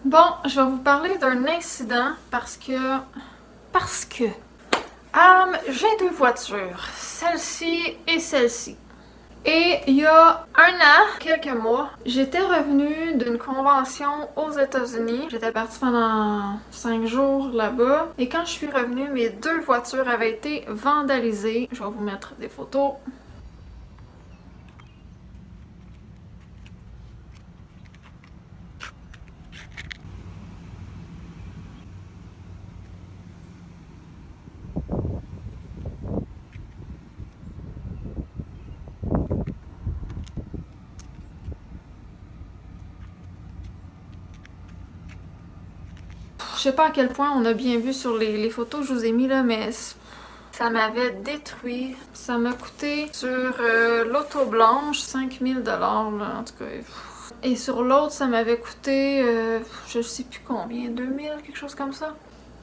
Bon, je vais vous parler d'un incident parce que... j'ai deux voitures, celle-ci et celle-ci. Et il y a un an, quelques mois, j'étais revenue d'une convention aux États-Unis. J'étais partie pendant 5 jours là-bas. Et quand je suis revenue, mes deux voitures avaient été vandalisées. Je vais vous mettre des photos. Je sais pas à quel point on a bien vu sur les photos que je vous ai mis là, mais ça m'avait détruit. Ça m'a coûté sur l'auto blanche 5000 $, là, en tout cas. Et sur l'autre, ça m'avait coûté, je sais plus combien, 2000, quelque chose comme ça.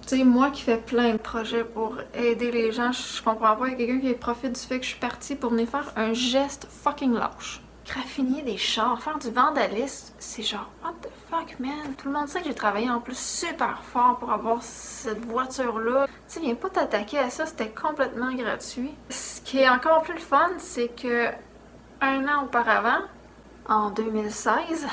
Tu sais, moi qui fais plein de projets pour aider les gens, je comprends pas, il y a quelqu'un qui profite du fait que je suis partie pour venir faire un geste fucking lâche. Graffiner des chars, faire du vandalisme, c'est genre, what the fuck, man? Tout le monde sait que j'ai travaillé en plus super fort pour avoir cette voiture-là. Tu sais, viens pas t'attaquer à ça, c'était complètement gratuit. Ce qui est encore plus le fun, c'est que un an auparavant, en 2016,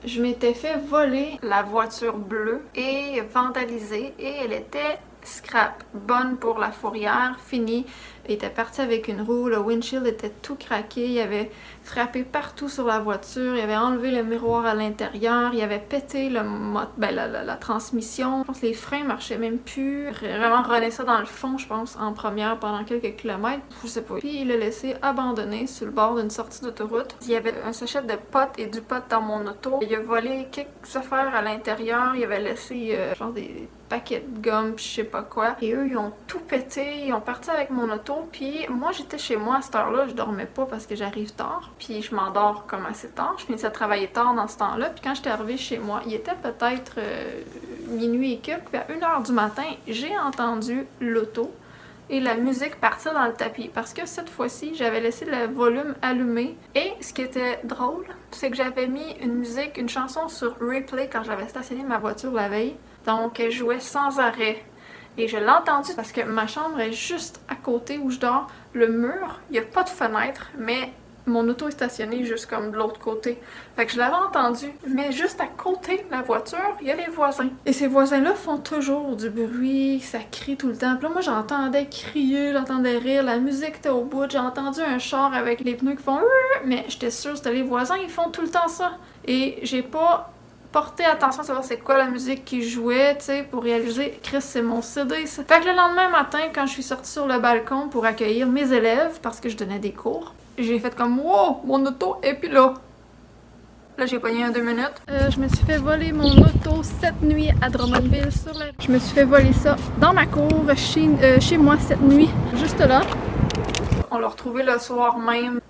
je m'étais fait voler la voiture bleue et vandalisée et elle était scrap, bonne pour la fourrière, finie. Il était parti avec une roue, le windshield était tout craqué, il avait frappé partout sur la voiture, il avait enlevé le miroir à l'intérieur, il avait pété la transmission. Je pense que les freins marchaient même plus. Vraiment rené ça dans le fond, je pense, en première pendant quelques kilomètres, je sais pas. Puis il l'a laissé abandonné sur le bord d'une sortie d'autoroute. Il y avait un sachet de pot et du pot dans mon auto. Il a volé quelques affaires à l'intérieur, il avait laissé genre des paquets de gomme, je sais pas quoi. Et eux, ils ont tout pété, ils ont parti avec mon auto. Puis moi, j'étais chez moi à cette heure-là, je dormais pas parce que j'arrive tard. Puis je m'endors comme assez tard. Je finissais de travailler tard dans ce temps-là. Puis quand j'étais arrivée chez moi, il était peut-être minuit et quelques. Puis à 1h du matin, j'ai entendu l'auto et la musique partir dans le tapis. Parce que cette fois-ci, j'avais laissé le volume allumé. Et ce qui était drôle, c'est que j'avais mis une chanson sur replay quand j'avais stationné ma voiture la veille. Donc, elle jouait sans arrêt. Et je l'ai entendu parce que ma chambre est juste à côté où je dors. Le mur, il n'y a pas de fenêtre, mais mon auto est stationnée juste comme de l'autre côté. Fait que je l'avais entendu. Mais juste à côté de la voiture, il y a les voisins. Et ces voisins-là font toujours du bruit, ça crie tout le temps. Puis là, moi, j'entendais crier, j'entendais rire, la musique était au bout. J'ai entendu un char avec les pneus qui font... Mais j'étais sûre que c'était les voisins, ils font tout le temps ça. Et j'ai pas porter attention à savoir c'est quoi la musique qui jouait, tu sais, pour réaliser, Chris, c'est mon CD, ça. Fait que le lendemain matin, quand je suis sortie sur le balcon pour accueillir mes élèves, parce que je donnais des cours, j'ai fait comme, wow, mon auto est plus là. Là, j'ai pogné un 2 minutes. Je me suis fait voler mon auto cette nuit à Drummondville sur la... Je me suis fait voler ça dans ma cour, chez moi cette nuit, juste là. On l'a retrouvé le soir même.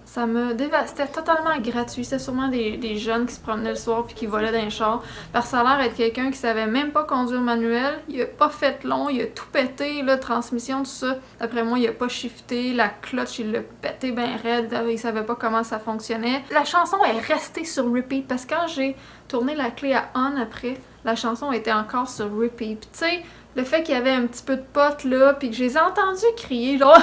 Ça me dévastait, totalement gratuit. C'était sûrement des jeunes qui se promenaient le soir puis qui volaient dans les chars. Parce que ça a l'air d'être quelqu'un qui savait même pas conduire manuel. Il a pas fait long, il a tout pété, la transmission, tout ça. Après moi, il a pas shifté, la clutch, il l'a pété bien raide. Il savait pas comment ça fonctionnait. La chanson est restée sur repeat parce que quand j'ai tourné la clé à on après, la chanson était encore sur repeat. Puis tu sais, le fait qu'il y avait un petit peu de potes là, puis que je les ai entendus crier, genre...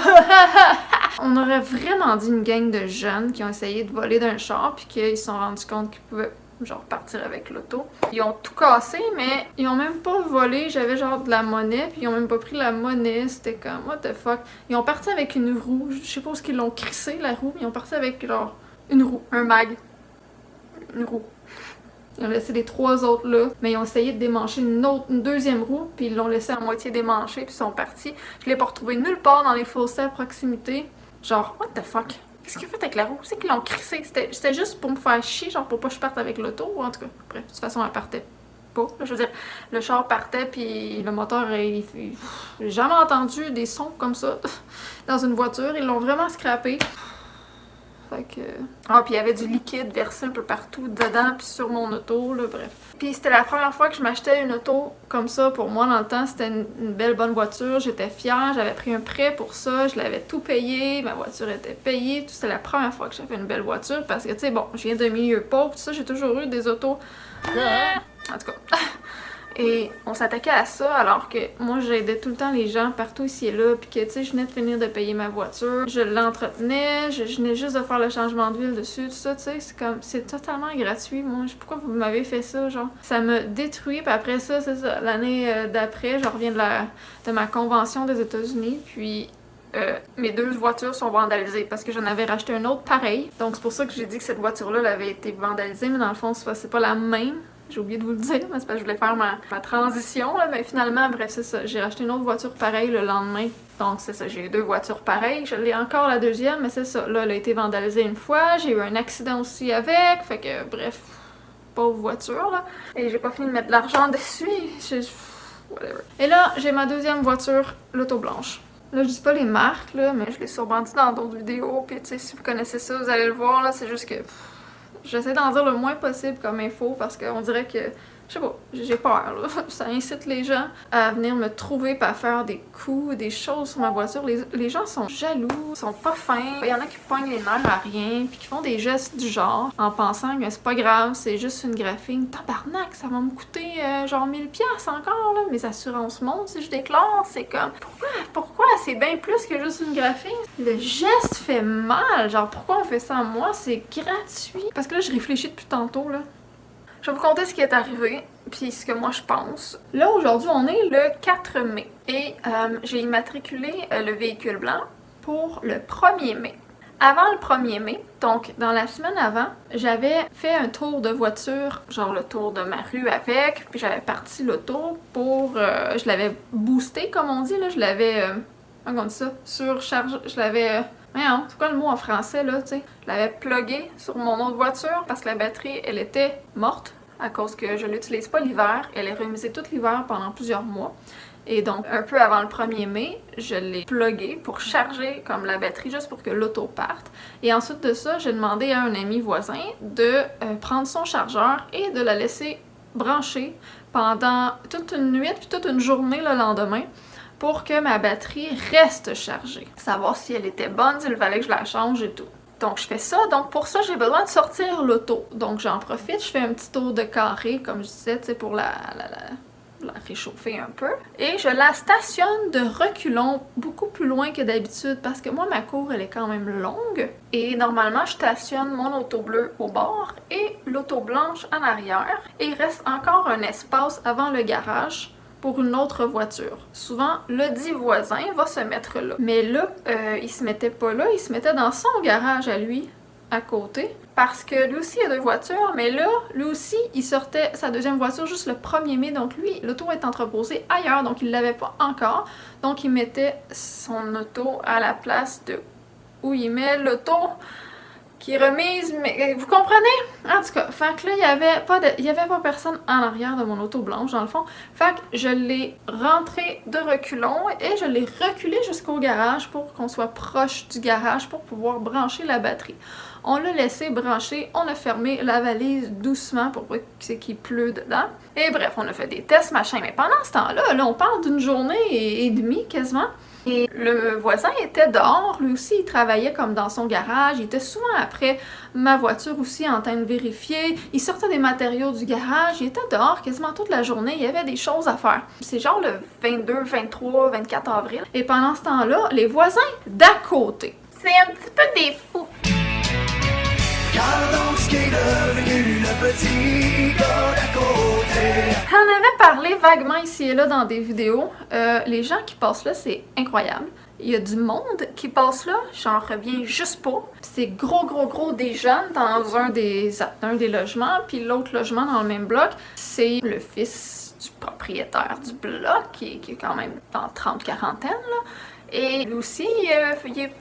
On aurait vraiment dit une gang de jeunes qui ont essayé de voler d'un char, puis qu'ils se sont rendus compte qu'ils pouvaient, genre, partir avec l'auto. Ils ont tout cassé, mais ils ont même pas volé. J'avais, genre, de la monnaie, puis ils ont même pas pris la monnaie. C'était comme, what the fuck. Ils ont parti avec une roue. Je sais pas où qu'ils l'ont crissé, la roue. Ils ont parti avec, genre, une roue, un mag. Une roue. Ils ont laissé les 3 autres là, mais ils ont essayé de démancher une deuxième roue, puis ils l'ont laissé à moitié démanché, puis ils sont partis. Je l'ai pas retrouvé nulle part dans les fossés à proximité. Genre, what the fuck? Qu'est-ce qu'ils ont fait avec la roue? C'est qu'ils l'ont crissé. C'était juste pour me faire chier, genre pour pas que je parte avec l'auto, ou en tout cas, bref, de toute façon, elle partait pas. Je veux dire, le char partait, puis le moteur, j'ai jamais entendu des sons comme ça dans une voiture. Ils l'ont vraiment scrappé. Fait que... Ah, puis il y avait du liquide versé un peu partout dedans, puis sur mon auto, là, bref. Puis c'était la première fois que je m'achetais une auto comme ça. Pour moi, dans le temps, c'était une belle, bonne voiture. J'étais fière, j'avais pris un prêt pour ça, je l'avais tout payé, ma voiture était payée. C'était la première fois que j'avais une belle voiture, parce que, tu sais, bon, je viens d'un milieu pauvre, tout ça, j'ai toujours eu des autos... En tout cas... Et on s'attaquait à ça alors que moi j'aidais tout le temps les gens partout ici et là, puis que tu sais je venais de finir de payer ma voiture, je l'entretenais, je venais juste de faire le changement d'huile dessus, tout ça, tu sais, c'est comme, c'est totalement gratuit, moi, pourquoi vous m'avez fait ça, genre, ça me détruit, puis après ça, c'est ça, l'année d'après, je reviens de ma convention des États-Unis, puis mes deux voitures sont vandalisées parce que j'en avais racheté une autre pareille. Donc c'est pour ça que j'ai dit que cette voiture-là elle avait été vandalisée, mais dans le fond c'est pas la même. J'ai oublié de vous le dire, mais c'est parce que je voulais faire ma transition, là, mais finalement, bref, c'est ça. J'ai racheté une autre voiture pareille le lendemain. Donc c'est ça, j'ai eu deux voitures pareilles. Je l'ai encore la deuxième, mais c'est ça. Là, elle a été vandalisée une fois. J'ai eu un accident aussi avec. Fait que, bref, pauvre voiture, là. Et j'ai pas fini de mettre de l'argent dessus. Whatever. Et là, j'ai ma deuxième voiture, l'auto blanche. Là, je dis pas les marques, là, mais je l'ai sûrement dit dans d'autres vidéos. Puis, tu sais, si vous connaissez ça, vous allez le voir, là. C'est juste que... J'essaie d'en dire le moins possible comme info parce qu'on dirait que, je sais pas, j'ai peur, là. Ça incite les gens à venir me trouver et à faire des coups, des choses sur ma voiture. Les gens sont jaloux, sont pas fins. Il y en a qui pognent les nerfs à rien puis qui font des gestes du genre en pensant que c'est pas grave, c'est juste une graphine. Tabarnak, ça va me coûter genre 1000$ encore, là. Mes assurances montent si je déclare. C'est comme, pourquoi? C'est bien plus que juste une graphine. Le geste fait mal. Genre, pourquoi on fait ça à moi? C'est gratuit. Parce que là, je réfléchis depuis tantôt, là. Je vais vous conter ce qui est arrivé, puis ce que moi je pense. Là, aujourd'hui, on est le 4 mai et j'ai immatriculé le véhicule blanc pour le 1er mai. Avant le 1er mai, donc dans la semaine avant, j'avais fait un tour de voiture, genre le tour de ma rue avec, puis j'avais parti l'auto pour... je l'avais boosté, comme on dit, là, je l'avais... comment on dit ça? Surchargé, je l'avais... Voyons, c'est quoi le mot en français, là, tu sais? Je l'avais plugué sur mon autre voiture parce que la batterie, elle était morte à cause que je l'utilise pas l'hiver. Elle est remisée tout l'hiver pendant plusieurs mois. Et donc, un peu avant le 1er mai, je l'ai plugué pour charger comme la batterie, juste pour que l'auto parte. Et ensuite de ça, j'ai demandé à un ami voisin de prendre son chargeur et de la laisser brancher pendant toute une nuit puis toute une journée le lendemain, pour que ma batterie reste chargée. Savoir si elle était bonne, s'il fallait que je la change et tout. Donc je fais ça. Donc pour ça, j'ai besoin de sortir l'auto. Donc j'en profite, je fais un petit tour de carré, comme je disais, tu sais, pour la réchauffer un peu. Et je la stationne de reculons beaucoup plus loin que d'habitude parce que moi, ma cour, elle est quand même longue. Et normalement, je stationne mon auto bleue au bord et l'auto blanche en arrière. Et il reste encore un espace avant le garage pour une autre voiture. Souvent, le dit voisin va se mettre là. Mais là, il se mettait pas là, il se mettait dans son garage à lui, à côté. Parce que lui aussi, il a deux voitures, mais là, lui aussi, il sortait sa deuxième voiture juste le 1er mai. Donc lui, l'auto est entreposée ailleurs, donc il l'avait pas encore. Donc il mettait son auto à la place de où il met l'auto qui est remise, mais vous comprenez? En tout cas, fait que là, il y avait pas personne en arrière de mon auto blanche, dans le fond. Fait que je l'ai rentré de reculons et je l'ai reculé jusqu'au garage pour qu'on soit proche du garage pour pouvoir brancher la batterie. On l'a laissé brancher, on a fermé la valise doucement pour pas qu'il pleut dedans. Et bref, on a fait des tests, machin. Mais pendant ce temps-là, là, on parle d'une journée et demie quasiment. Et le voisin était dehors, lui aussi il travaillait comme dans son garage, il était souvent après ma voiture aussi en train de vérifier, il sortait des matériaux du garage, il était dehors quasiment toute la journée, il y avait des choses à faire. C'est genre le 22, 23, 24 avril. Et pendant ce temps-là, les voisins d'à côté, c'est un petit peu des fous. Regarde ce qu'est devenu le petit gars d'à côté. J'en avais parlé vaguement ici et là dans des vidéos. Les gens qui passent là, c'est incroyable. Il y a du monde qui passe là, j'en reviens juste pas. C'est gros des jeunes dans un des logements, puis l'autre logement dans le même bloc, c'est le fils du propriétaire du bloc, qui est quand même dans 30-40 là. Et lui aussi, il est...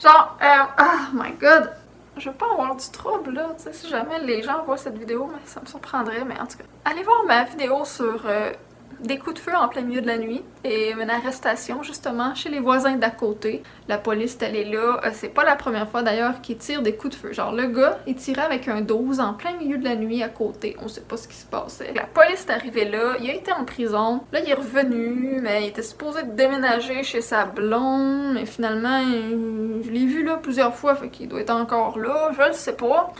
genre, oh my god, je veux pas avoir du trouble là, tu sais, si jamais les gens voient cette vidéo, mais ça me surprendrait, mais en tout cas. Allez voir ma vidéo sur des coups de feu en plein milieu de la nuit et une arrestation justement chez les voisins d'à côté. La police est allée là. C'est pas la première fois d'ailleurs qu'il tire des coups de feu. Genre le gars, il tirait avec un 12 en plein milieu de la nuit à côté. On sait pas ce qui se passait. La police est arrivée là, il a été en prison. Là, il est revenu, mais il était supposé déménager chez sa blonde. Mais finalement, je l'ai vu là plusieurs fois, fait qu'il doit être encore là. Je le sais pas.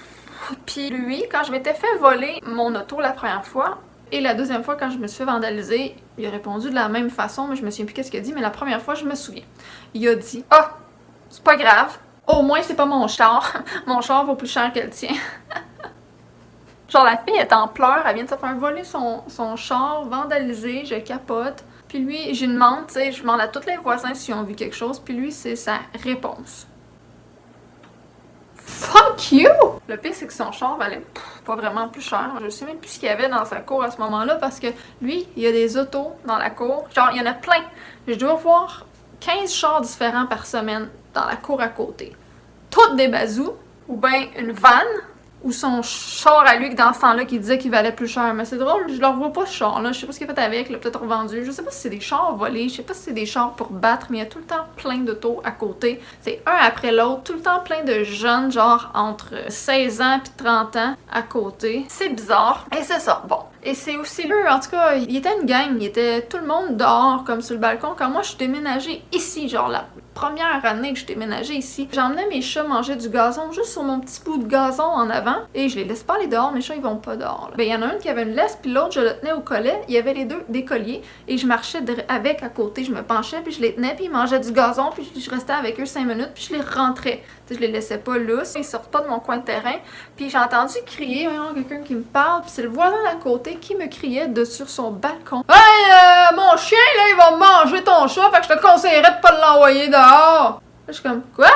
Puis lui, quand je m'étais fait voler mon auto la première fois, et la deuxième fois, quand je me suis fait vandaliser, il a répondu de la même façon, mais je me souviens plus qu'est-ce qu'il a dit, mais la première fois, je me souviens. Il a dit « Ah, c'est pas grave, au moins c'est pas mon char. Mon char vaut plus cher que le tien. » Genre la fille est en pleurs, elle vient de se faire voler son char, vandalisé, je capote. Puis lui, je lui demande, tu sais, je demande à tous les voisins s'ils ont vu quelque chose, puis lui, c'est sa réponse. Fuck you! Le pire, c'est que son char valait pas vraiment plus cher. Je sais même plus ce qu'il y avait dans sa cour à ce moment-là parce que lui, il y a des autos dans la cour. Genre, il y en a plein. Je dois voir 15 chars différents par semaine dans la cour à côté. Toutes des bazous, ou bien une vanne, ou son char à lui dans ce temps-là qui disait qu'il valait plus cher. Mais c'est drôle, je le revois pas ce char-là. Je sais pas ce qu'il a fait avec, il l'a peut-être revendu. Je sais pas si c'est des chars volés, je sais pas si c'est des chars pour battre, mais il y a tout le temps plein d'autos à côté. C'est un après l'autre, tout le temps plein de jeunes, genre entre 16 ans puis 30 ans à côté. C'est bizarre. Et c'est ça, bon. Et c'est aussi eux, en tout cas, il était une gang, il était tout le monde dehors, comme sur le balcon. Quand moi, je suis déménagée ici, genre la première année que je déménageais ici, j'emmenais mes chats manger du gazon juste sur mon petit bout de gazon en avant et je les laisse pas aller dehors, mes chats ils vont pas dehors. Là. Ben il y en a une qui avait une laisse puis l'autre je le tenais au collet, il y avait les deux des colliers et je marchais avec à côté, je me penchais puis je les tenais puis ils mangeaient du gazon puis je restais avec eux 5 minutes puis je les rentrais. Tu sais, je les laissais pas lousses, ils sortent pas de mon coin de terrain puis j'ai entendu crier, quelqu'un qui me parle puis c'est le voisin d'à côté qui me criait de sur son balcon. Hey, mon chien là il va manger ton chat, fait que je te conseillerais de pas l'envoyer dehors. Là, je suis comme, quoi?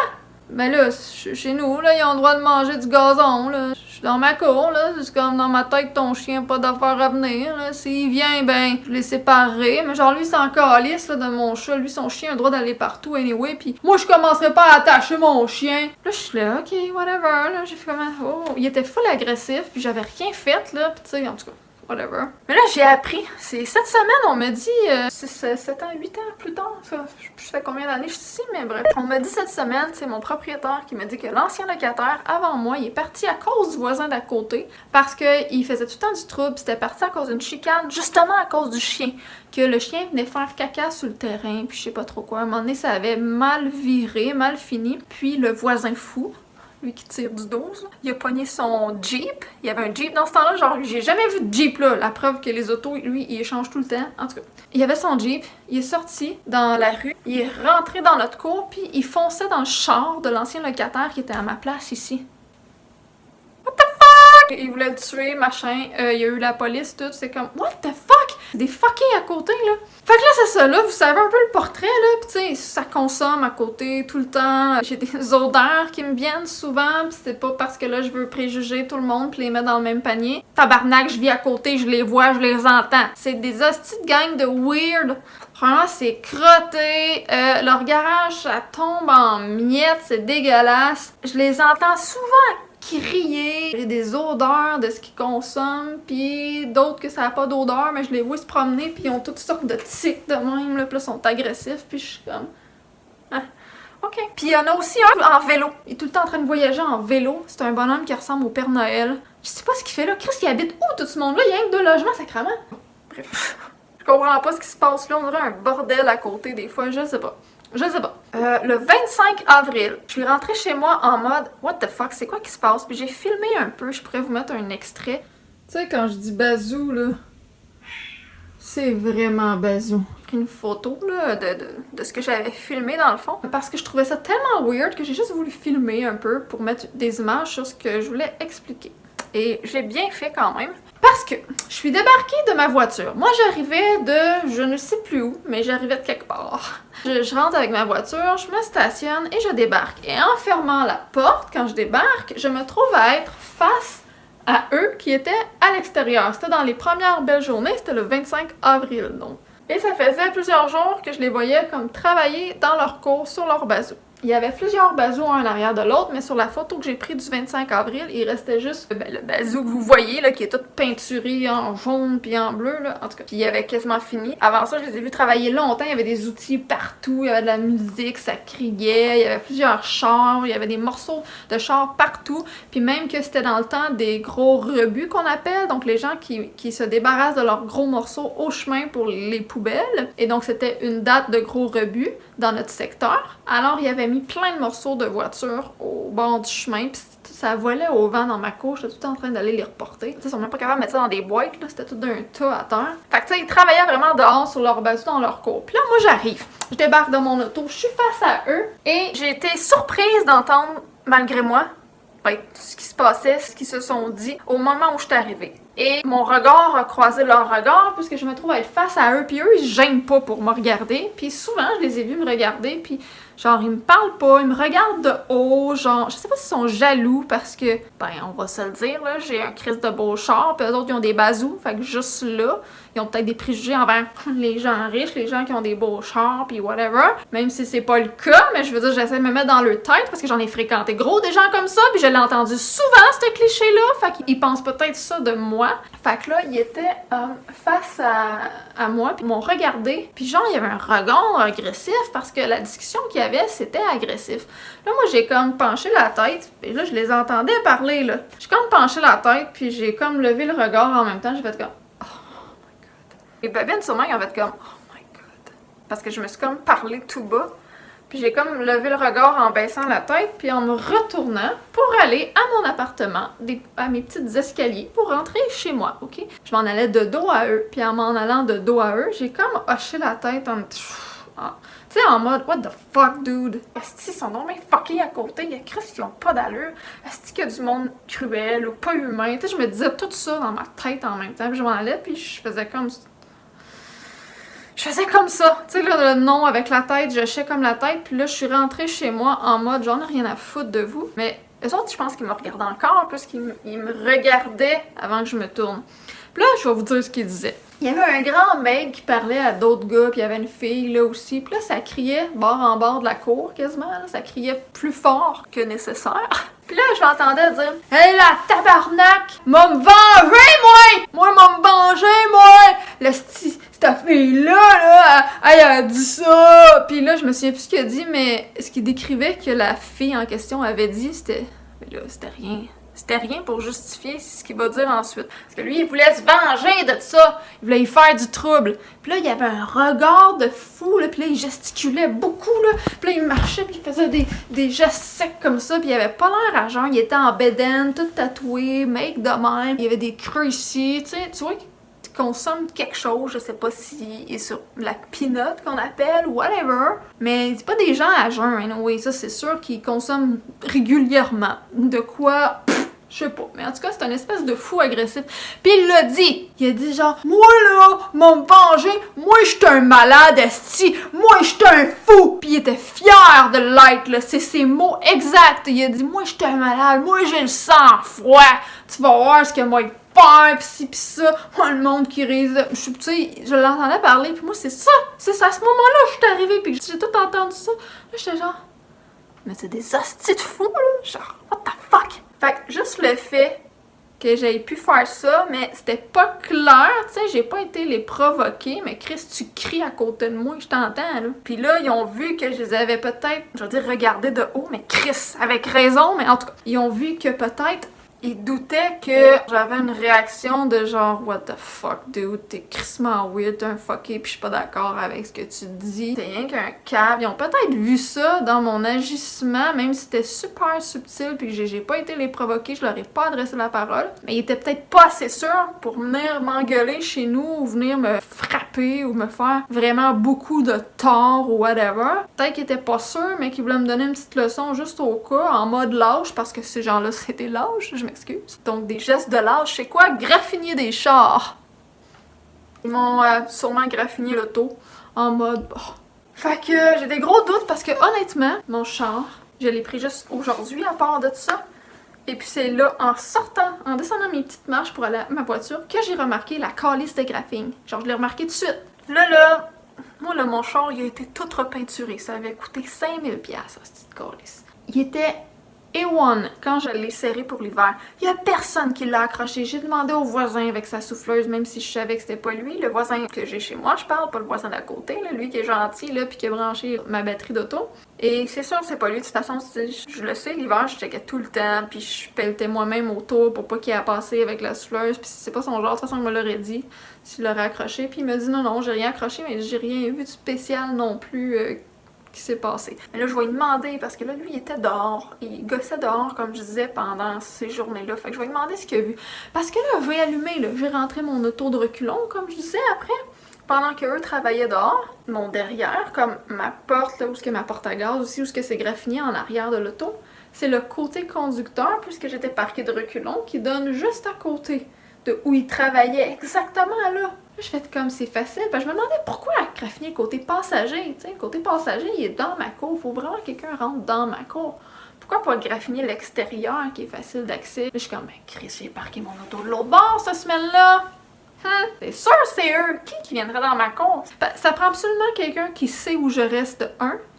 Ben là, chez nous, là, ils ont le droit de manger du gazon, là. Je suis dans ma cour, là. C'est comme dans ma tête, ton chien, pas d'affaire à venir, là. S'il vient, ben, je les séparerai. Mais genre, lui, c'est encore lisse, là, de mon chat. Lui, son chien a le droit d'aller partout, anyway. Puis moi, je commencerai pas à attacher mon chien. Là, je suis là, ok, whatever, là. J'ai fait comme, oh. Il était full agressif, puis j'avais rien fait, là. Puis tu sais, en tout cas. Whatever. Mais là, j'ai appris. C'est cette semaine, on m'a dit, 7 ans, 8 ans plus tard, ça, je sais combien d'années je suis ici, mais bref. On m'a dit cette semaine, c'est mon propriétaire qui m'a dit que l'ancien locataire, avant moi, il est parti à cause du voisin d'à côté, parce qu'il faisait tout le temps du trouble, c'était parti à cause d'une chicane, justement à cause du chien. Que le chien venait faire caca sur le terrain, puis je sais pas trop quoi. À un moment donné, ça avait mal viré, mal fini. Puis le voisin fou, lui qui tire du 12, là. Il a pogné son Jeep. Il y avait un Jeep dans ce temps-là, genre j'ai jamais vu de Jeep là. La preuve que les autos, lui, il échange tout le temps. En tout cas, il y avait son Jeep, il est sorti dans la rue, il est rentré dans notre cour, puis il fonçait dans le char de l'ancien locataire qui était à ma place ici. What the fuck? Il voulait le tuer, machin. Il y a eu la police, tout. C'est comme, what the fuck? Des fuckés à côté, là. Fait que là, c'est ça, là. Vous savez un peu le portrait, là. Pis tu sais, ça consomme à côté tout le temps. J'ai des odeurs qui me viennent souvent. Pis c'est pas parce que là, je veux préjuger tout le monde pis les mettre dans le même panier. Tabarnak, je vis à côté, je les vois, je les entends. C'est des hosties de gang de weird. Vraiment, c'est crotté. Leur garage, ça tombe en miettes. C'est dégueulasse. Je les entends souvent crier, j'ai des odeurs de ce qu'ils consomment, puis d'autres que ça n'a pas d'odeur, mais je les vois se promener, puis ils ont toutes sortes de tics de même, là, puis là, ils sont agressifs, puis je suis comme... Ah, ok. Puis il y en a aussi un en vélo. Il est tout le temps en train de voyager en vélo. C'est un bonhomme qui ressemble au Père Noël. Je sais pas ce qu'il fait là. Chris, il habite où tout ce monde-là? Il y a rien que 2 logements, sacrément. Bref. Je comprends pas ce qui se passe là. On dirait un bordel à côté des fois, je sais pas. Je sais pas. Le 25 avril, je suis rentrée chez moi en mode « What the fuck, c'est quoi qui se passe? » Puis j'ai filmé un peu, je pourrais vous mettre un extrait. Tu sais, quand je dis bazou, là, c'est vraiment bazou. J'ai pris une photo, là, de ce que j'avais filmé dans le fond, parce que je trouvais ça tellement weird que j'ai juste voulu filmer un peu pour mettre des images sur ce que je voulais expliquer. Et j'ai bien fait quand même. Parce que je suis débarquée de ma voiture. Moi, j'arrivais de je ne sais plus où, mais j'arrivais de quelque part. Je rentre avec ma voiture, je me stationne et je débarque. Et en fermant la porte, quand je débarque, je me trouve à être face à eux qui étaient à l'extérieur. C'était dans les premières belles journées, c'était le 25 avril donc. Et ça faisait plusieurs jours que je les voyais comme travailler dans leur cours sur leur bazou. Il y avait plusieurs bazous un en arrière de l'autre, mais sur la photo que j'ai prise du 25 avril, il restait juste le bazou que vous voyez, là, qui est tout peinturé en jaune puis en bleu, là. En tout cas, puis il avait quasiment fini. Avant ça, je les ai vus travailler longtemps. Il y avait des outils partout, il y avait de la musique, ça criait, il y avait plusieurs chars, il y avait des morceaux de chars partout. Puis même que c'était dans le temps des gros rebuts qu'on appelle, donc les gens qui se débarrassent de leurs gros morceaux au chemin pour les poubelles. Et donc c'était une date de gros rebut dans notre secteur. Alors il avait mis plein de morceaux de voitures au bord du chemin, puis ça volait au vent dans ma cour, j'étais tout le temps en train d'aller les reporter. Ils sont même pas capables de mettre ça dans des boîtes, là, c'était tout d'un tas à terre. Fait que tu sais, ils travaillaient vraiment dehors sur leur bazou dans leur cour. Puis là, moi j'arrive, je débarque dans mon auto, je suis face à eux, et j'ai été surprise d'entendre, malgré moi, ce qui se passait, ce qu'ils se sont dit au moment où je suis arrivée. Et mon regard a croisé leur regard puisque je me trouve à être face à eux, puis eux ils se gênent pas pour me regarder, puis souvent je les ai vus me regarder, puis genre ils me parlent pas, ils me regardent de haut, genre je sais pas s'ils sont jaloux parce que, ben on va se le dire là, j'ai un Christ de beau char, puis eux autres ils ont des bazous, fait que juste là, ils ont peut-être des préjugés envers les gens riches, les gens qui ont des beaux chars, puis whatever, même si c'est pas le cas, mais je veux dire j'essaie de me mettre dans leur tête parce que j'en ai fréquenté gros des gens comme ça, puis je l'ai entendu souvent ce cliché-là, fait qu'ils pensent peut-être ça de moi. Fait que là, il était face à moi, puis ils m'ont regardé, puis genre, il y avait un regard agressif, parce que la discussion qu'il y avait, c'était agressif. Là, moi, j'ai comme penché la tête, puis là, je les entendais parler, là. J'ai comme penché la tête, puis j'ai comme levé le regard en même temps, j'ai fait comme « Oh my God ». Les babines, sûrement, ils ont fait comme « Oh my God ». Parce que je me suis comme parlé tout bas. Puis j'ai comme levé le regard en baissant la tête, puis en me retournant pour aller à mon appartement, à mes petites escaliers, pour rentrer chez moi, ok? Je m'en allais de dos à eux, puis en m'en allant de dos à eux, j'ai comme hoché la tête en... Tu sais, en mode, what the fuck, dude? Est-ce qu'ils sont donc bien fuckés à côté? Il y a Chris qui ont pas d'allure. Est-ce qu'il y a du monde cruel ou pas humain? Tu sais, je me disais tout ça dans ma tête en même temps, puis je m'en allais, puis je faisais comme... Je faisais comme ça, tu sais, le nom avec la tête, je hochais comme la tête, puis là, je suis rentrée chez moi en mode, j'en ai rien à foutre de vous. Mais eux autres, je pense qu'ils me regardaient encore, plus qu'ils me regardaient avant que je me tourne. Puis là, je vais vous dire ce qu'ils disaient. Il y avait un grand mec qui parlait à d'autres gars, puis il y avait une fille là aussi, puis là, ça criait bord en bord de la cour, quasiment, là, ça criait plus fort que nécessaire. Puis là, je l'entendais dire « Hey la tabarnak! M'a me venger, moi! Moi, m'a me venger, moi! Le cette fille-là, elle a dit ça! » Puis là, je me souviens plus ce qu'il a dit, mais ce qu'il décrivait que la fille en question avait dit, c'était... Mais là, c'était rien. C'était rien pour justifier ce qu'il va dire ensuite. Parce que lui, il voulait se venger de ça. Il voulait y faire du trouble. Puis là, il y avait un regard de fou, là. Puis là, il gesticulait beaucoup, là. Puis là, il marchait, puis il faisait des gestes secs comme ça. Puis il avait pas l'air à jeun. Il était en bédaine, tout tatoué, make de même. Il y avait des creux ici. Tu sais, tu vois qu'il consomme quelque chose. Je sais pas s'il est sur la peanut qu'on appelle, whatever. Mais c'est pas des gens à jeun, anyway. Ça, c'est sûr qu'ils consomment régulièrement. De quoi... Je sais pas, mais en tout cas, c'est un espèce de fou agressif. Puis il l'a dit! Il a dit genre, moi là, mon venger, moi j'étais un malade, esti, moi j'étais un fou! Puis il était fier de l'être, là, c'est ses mots exacts. Il a dit, moi j'étais un malade, moi j'ai le sang-froid, tu vas voir ce que moi faire, pis ci pis ça, moi le monde qui rise, tu sais, je l'entendais parler, puis moi c'est ça, à ce moment-là je suis arrivée, puis j'ai tout entendu ça. Là j'étais genre, mais c'est des hosties de fous, là, genre, what the fuck? Fait que juste le fait que j'aie pu faire ça, mais c'était pas clair, tu sais, j'ai pas été les provoquer, mais Chris, tu cries à côté de moi, je t'entends, là. Puis là, ils ont vu que je les avais peut-être, je veux dire, regardés de haut, mais Chris, avec raison, mais en tout cas, ils ont vu que peut-être ils doutaient que j'avais une réaction de genre what the fuck dude, t'es crissement weird, t'es un fucké pis je suis pas d'accord avec ce que tu dis, t'es rien qu'un cave. Ils ont peut-être vu ça dans mon agissement, même si c'était super subtil pis que j'ai pas été les provoquer, je leur ai pas adressé la parole, mais ils étaient peut-être pas assez sûrs pour venir m'engueuler chez nous ou venir me frapper ou me faire vraiment beaucoup de tort ou whatever. Peut-être qu'ils étaient pas sûrs, mais qu'ils voulaient me donner une petite leçon juste au cas, en mode lâche, parce que ces gens-là c'était lâche, je m'excuse. Donc des gestes de lâche, c'est quoi? Graffiner des chars. Ils m'ont sûrement graffiné l'auto en mode... Oh. Fait que j'ai des gros doutes parce que honnêtement, mon char, je l'ai pris juste aujourd'hui à part de ça. Et puis c'est là, en sortant, en descendant mes petites marches pour aller à ma voiture, que j'ai remarqué la calice de graphing. Genre je l'ai remarqué tout de suite. Là, Moi, là, mon char, il a été tout repeinturé. Ça avait coûté 5000$, cette petite calice. Il était A1 quand je l'ai serré pour l'hiver. Il y a personne qui l'a accroché. J'ai demandé au voisin avec sa souffleuse, même si je savais que c'était pas lui. Le voisin que j'ai chez moi, je parle, pas le voisin d'à côté, là, lui qui est gentil, là, puis qui a branché ma batterie d'auto. Et c'est sûr, c'est pas lui. De toute façon, je le sais, l'hiver, je checkais tout le temps, puis je pelletais moi-même autour pour pas qu'il ait à passer avec la souffleuse. Puis c'est pas son genre, de toute façon, il me l'aurait dit s'il l'aurait accroché. Puis il m'a dit non, non, j'ai rien accroché, mais j'ai rien vu de spécial non plus. Qui s'est passé. Mais là, je vais lui demander, parce que là, lui, il était dehors. Il gossait dehors, comme je disais, pendant ces journées-là. Fait que je vais lui demander ce qu'il a vu. Parce que là, je vais allumer, là. J'ai rentré mon auto de reculon, comme je disais, après. Pendant qu'eux travaillaient dehors, mon derrière, comme ma porte, là, où est-ce que ma porte à gaz aussi, où est-ce que c'est graffiné en arrière de l'auto, c'est le côté conducteur, puisque j'étais parquée de reculon, qui donne juste à côté de où il travaillait, exactement là. Je fais comme c'est facile, parce que je me demandais pourquoi graffiner côté passager, tu sais, côté passager, il est dans ma cour, faut vraiment que quelqu'un rentre dans ma cour. Pourquoi pas graffiner l'extérieur qui est facile d'accès? Là, je suis comme, ben Chris, j'ai parqué mon auto de l'autre bord cette semaine-là! C'est sûr, c'est eux! Qui viendrait dans ma cour? Ça prend absolument quelqu'un qui sait où je reste,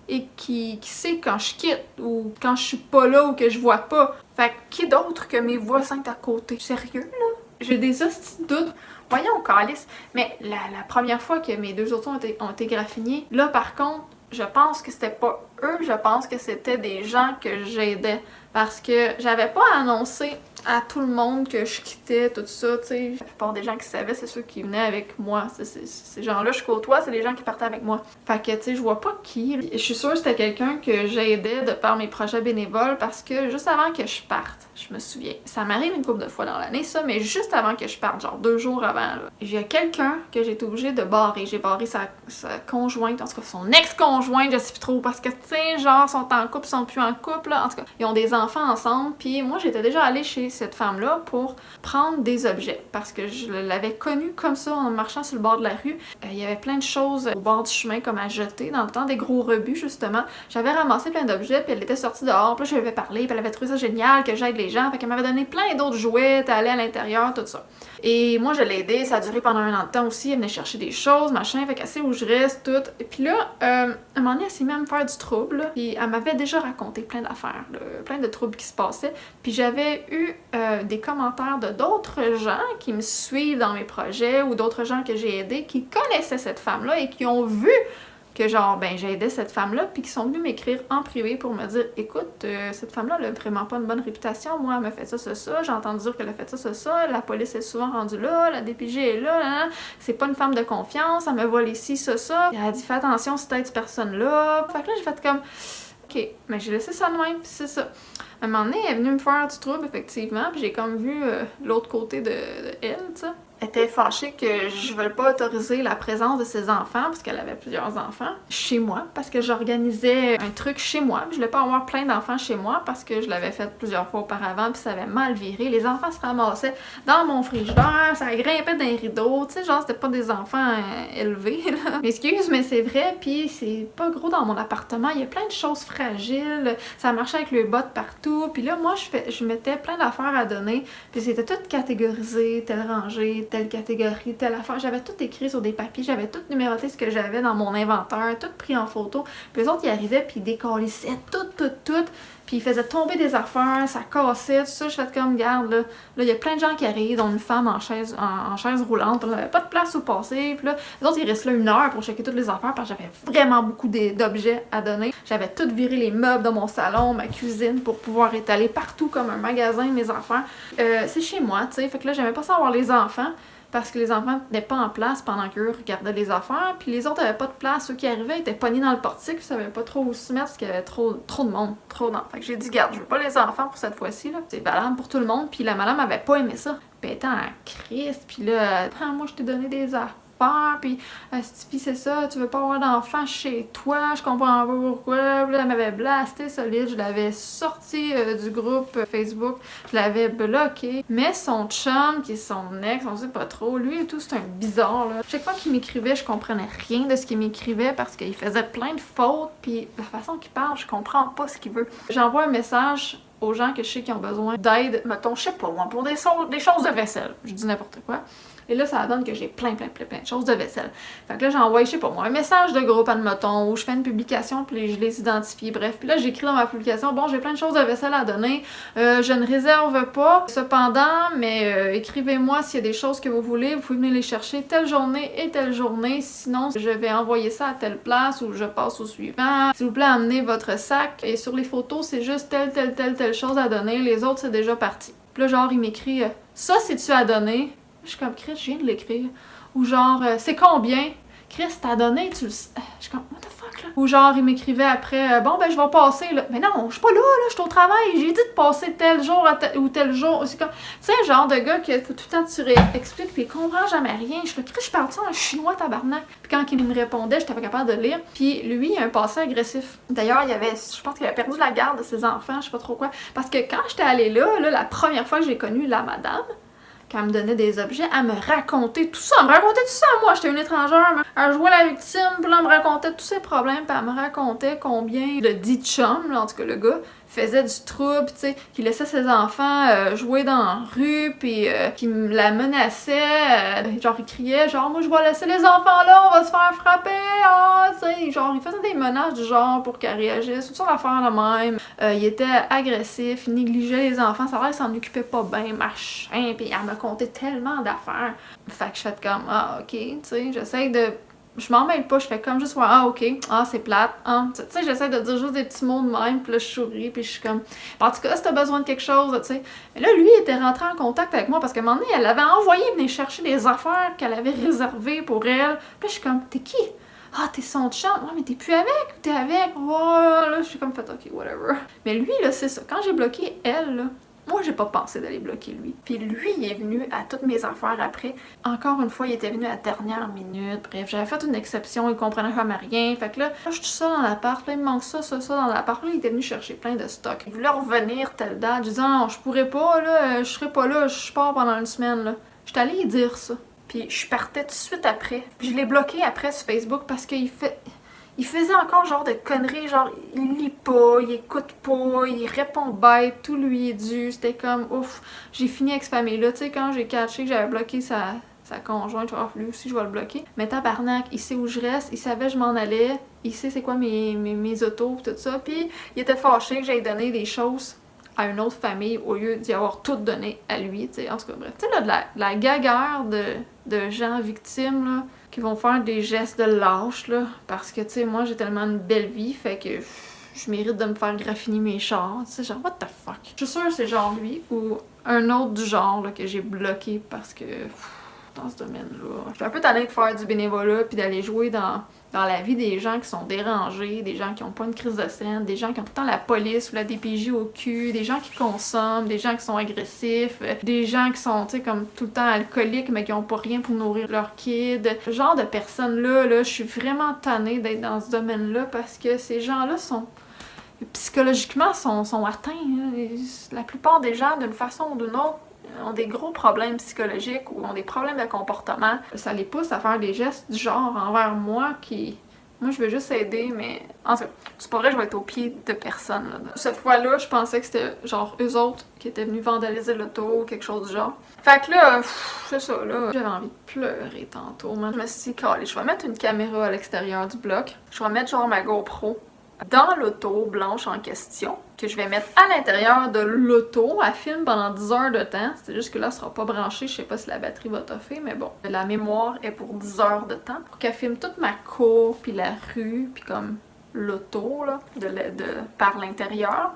et qui sait quand je quitte, ou quand je suis pas là, ou que je vois pas. Fait que qui d'autre que mes voisins d'à côté? Sérieux, là? J'ai des hosties de doutes. Voyons, calice. Mais la première fois que mes deux autos ont été graffinés, là, par contre, je pense que c'était pas eux, je pense que c'était des gens que j'aidais. Parce que j'avais pas annoncé à tout le monde que je quittais, tout ça, tu sais. La plupart des gens qui savaient, c'est ceux qui venaient avec moi. Ces gens-là, je côtoie, c'est les gens qui partaient avec moi. Fait que, tu sais, je vois pas qui. Je suis sûre que c'était quelqu'un que j'aidais de par mes projets bénévoles parce que juste avant que je parte, je me souviens, ça m'arrive une couple de fois dans l'année, ça, mais juste avant que je parte, genre 2 jours avant, là, il y a quelqu'un que j'ai été obligée de barrer. J'ai barré sa conjointe, en tout cas son ex-conjointe, je sais plus trop, parce que, tu sais, genre, sont en couple, sont plus en couple, là. En tout cas, ils ont des enfants ensemble, puis moi, j'étais déjà allée chez cette femme-là pour prendre des objets, parce que je l'avais connue comme ça en marchant sur le bord de la rue. Il y avait plein de choses au bord du chemin comme à jeter, dans le temps, des gros rebuts, justement. J'avais ramassé plein d'objets, puis elle était sortie dehors, puis là, je lui avais parlé, puis elle avait trouvé ça génial, que j'aide les gens, fait qu'elle m'avait donné plein d'autres jouets, aller à l'intérieur, tout ça. Et moi, je l'ai aidée, ça a duré pendant 1 an de temps aussi, elle venait chercher des choses, machin, fait qu'elle sait où je reste, tout. Et puis là, à un moment donné, elle s'est mis à me faire du trouble, là, puis elle m'avait déjà raconté plein d'affaires, plein de troubles qui se passaient, puis j'avais eu des commentaires de d'autres gens qui me suivent dans mes projets, ou d'autres gens que j'ai aidés, qui connaissaient cette femme-là et qui ont vu que genre, ben j'ai aidé cette femme-là, puis qui sont venus m'écrire en privé pour me dire, écoute, cette femme-là, elle a vraiment pas une bonne réputation, moi, elle m'a fait ça, j'ai entendu dire qu'elle a fait ça, la police est souvent rendue là, la DPJ est là, c'est pas une femme de confiance, elle me vole ici, ça. Elle a dit, fais attention si t'aides cette personne-là. Fait que là, j'ai fait comme, ok, mais j'ai laissé ça de même, puis c'est ça. À un moment donné, elle est venue me faire du trouble, effectivement, puis j'ai comme vu l'autre côté de elle, tu sais. Elle était fâchée que je ne veuille pas autoriser la présence de ses enfants, parce qu'elle avait plusieurs enfants, chez moi, parce que j'organisais un truc chez moi. Je voulais pas avoir plein d'enfants chez moi, parce que je l'avais fait plusieurs fois auparavant, puis ça avait mal viré. Les enfants se ramassaient dans mon frigidaire, ça grimpait dans les rideaux, tu sais, genre, c'était pas des enfants élevés, là. M'excuse, mais c'est vrai, puis c'est pas gros dans mon appartement, il y a plein de choses fragiles, ça marchait avec le bot partout, puis là, moi, je mettais plein d'affaires à donner, puis c'était tout catégorisé, tel rangé, telle catégorie, telle affaire. J'avais tout écrit sur des papiers, j'avais tout numéroté ce que j'avais dans mon inventaire, tout pris en photo. Puis les autres, ils arrivaient, puis ils décalissaient tout. Puis ils faisaient tomber des affaires, ça cassait, tout ça. Je fais comme, regarde, là, il y a plein de gens qui arrivent, dont une femme en chaise roulante. Puis on avait pas de place où passer. Puis là, les autres, ils restent là 1 heure pour checker toutes les affaires, parce que j'avais vraiment beaucoup d'objets à donner. J'avais tout viré les meubles de mon salon, ma cuisine, pour pouvoir étaler partout comme un magasin mes affaires. C'est chez moi, tu sais. Fait que là, j'aimais pas ça avoir les enfants, parce que les enfants n'étaient pas en place pendant qu'eux regardaient les affaires, puis les autres avaient pas de place, ceux qui arrivaient étaient pognés dans le portique, puis savaient pas trop où se mettre, parce qu'il y avait trop de monde, trop d'enfants. Fait que j'ai dit, garde, je veux pas les enfants pour cette fois-ci, là. C'est valable pour tout le monde, puis la madame avait pas aimé ça. Puis elle était en crise, puis là, moi je t'ai donné des affaires, puis c'est ça, tu veux pas avoir d'enfants chez toi, je comprends pas pourquoi. Puis là, elle m'avait blasté solide, je l'avais sorti du groupe Facebook, je l'avais bloqué. Mais son chum, qui est son ex, on sait pas trop, lui et tout, c'est un bizarre, là. Chaque fois qu'il m'écrivait, je comprenais rien de ce qu'il m'écrivait parce qu'il faisait plein de fautes, puis la façon qu'il parle, je comprends pas ce qu'il veut. J'envoie un message aux gens que je sais qui ont besoin d'aide, mettons, je sais pas, moi, pour des choses de vaisselle, je dis n'importe quoi. Et là, ça donne que j'ai plein de choses de vaisselle. Fait que là, j'envoie, je sais pas moi, un message de groupe, admettons, où je fais une publication, puis je les identifie, bref. Puis là, j'écris dans ma publication, bon, j'ai plein de choses de vaisselle à donner, je ne réserve pas. Cependant, mais écrivez-moi s'il y a des choses que vous voulez, vous pouvez venir les chercher telle journée et telle journée, sinon je vais envoyer ça à telle place ou je passe au suivant. S'il vous plaît, amenez votre sac. Et sur les photos, c'est juste telle chose à donner, les autres, c'est déjà parti. Puis là, genre, il m'écrit, ça, c'est-tu à donner? Je suis comme, Chris, je viens de l'écrire. Ou genre, c'est combien? Chris, t'as donné, tu le sais. Je suis comme, what the fuck, là? Ou genre, il m'écrivait après, bon, ben, je vais passer, là. Mais non, je suis pas là, je suis au travail. J'ai dit de passer tel jour ou tel jour. C'est comme, tu sais, genre de gars que tout le temps tu réexpliques, puis il comprend jamais rien. Je suis là, Chris, je parle ça en chinois, tabarnak. Puis quand il me répondait, j'étais pas capable de lire. Puis lui, il a un passé agressif. D'ailleurs, je pense qu'il avait perdu la garde de ses enfants, je sais pas trop quoi. Parce que quand j'étais allée là, la première fois que j'ai connu la madame, quand elle me donnait des objets, elle me racontait tout ça. Elle me racontait tout ça à moi. J'étais une étrangère. Elle jouait la victime, puis là, elle me racontait tous ses problèmes, puis elle me racontait combien le dit chum, là, en tout cas le gars, faisait du trouble, tu sais, qu'il laissait ses enfants jouer dans la rue, puis qu'il la menaçait, genre il criait, genre moi je vais laisser les enfants là, on va se faire frapper, tu sais, genre il faisait des menaces du genre pour qu'elle réagisse, toutes sortes d'affaires de même. Il était agressif, il négligeait les enfants, ça a l'air qu'il s'en occupait pas bien, machin, puis elle me contait tellement d'affaires. Fait que je fais comme, ah ok, tu sais, j'essaie de... Je m'en mêle pas, je fais comme juste, ah ok, ah c'est plate, hein. Tu sais, j'essaie de dire juste des petits mots de même, puis là je souris, puis je suis comme, en tout cas, si t'as besoin de quelque chose, tu sais. Mais là, lui, il était rentré en contact avec moi parce qu'à un moment donné, elle avait envoyé venir chercher des affaires qu'elle avait réservées pour elle. Puis là, je suis comme, t'es qui? Ah, t'es son chum? Ouais, mais t'es plus avec ou t'es avec? Ouais, là, je suis comme, fait, ok, whatever. Mais lui, là, c'est ça. Quand j'ai bloqué elle, là, moi, j'ai pas pensé d'aller bloquer lui. Puis lui, il est venu à toutes mes affaires après. Encore une fois, il était venu à la dernière minute. Bref, j'avais fait une exception, il comprenait jamais rien. Fait que là, je suis tout seule dans l'appart. Là, il me manque ça dans l'appart. Là, il était venu chercher plein de stock. Il voulait revenir telle date. Je disais, non, je pourrais pas, là, je serai pas là, je pars pendant une semaine, là. J'étais allée y dire ça. Puis je partais tout de suite après. Puis je l'ai bloqué après sur Facebook parce qu'il faisait encore genre de conneries, genre il lit pas, il écoute pas, il répond bête, tout lui est dû. C'était comme ouf, j'ai fini avec cette famille-là. Tu sais, quand j'ai catché que j'avais bloqué sa conjointe, je lui aussi je vais le bloquer. Mais tabarnak, il sait où je reste, il savait que je m'en allais, il sait c'est quoi mes autos, tout ça. Puis il était fâché que j'aille donner des choses à une autre famille au lieu d'y avoir tout donné à lui, tu sais. En tout cas, bref. Tu sais, là, de la gaguerre de gens victimes, là, qui vont faire des gestes de lâche, là, parce que, tu sais, moi, j'ai tellement une belle vie, fait que je mérite de me faire graffiner mes chars, tu sais, genre, what the fuck? Je suis sûre que c'est genre lui, ou un autre du genre, là, que j'ai bloqué parce que, dans ce domaine-là, je suis un peu tannée de faire du bénévolat, puis d'aller jouer dans la vie des gens qui sont dérangés, des gens qui ont pas une crise de scène, des gens qui ont tout le temps la police ou la DPJ au cul, des gens qui consomment, des gens qui sont agressifs, des gens qui sont, tu sais, comme tout le temps alcooliques mais qui ont pas rien pour nourrir leur kid. Ce genre de personnes-là, je suis vraiment tannée d'être dans ce domaine-là parce que ces gens-là sont... psychologiquement, sont atteints. Hein. La plupart des gens, d'une façon ou d'une autre, ont des gros problèmes psychologiques ou ont des problèmes de comportement. Ça les pousse à faire des gestes du genre envers moi qui... Moi, je veux juste aider, mais... En tout cas, c'est pas vrai, je vais être au pied de personne. Là. Cette fois-là, je pensais que c'était genre eux autres qui étaient venus vandaliser l'auto ou quelque chose du genre. Fait que là, c'est ça, là. J'avais envie de pleurer tantôt, man. Je me suis dit, calé, je vais mettre une caméra à l'extérieur du bloc. Je vais mettre genre ma GoPro dans l'auto blanche en question, que je vais mettre à l'intérieur de l'auto. Elle filme pendant 10 heures de temps. C'est juste que là, elle sera pas branchée. Je sais pas si la batterie va toffer, mais bon. La mémoire est pour 10 heures de temps. Pour qu'elle filme toute ma cour, puis la rue, puis comme l'auto, là, par l'intérieur.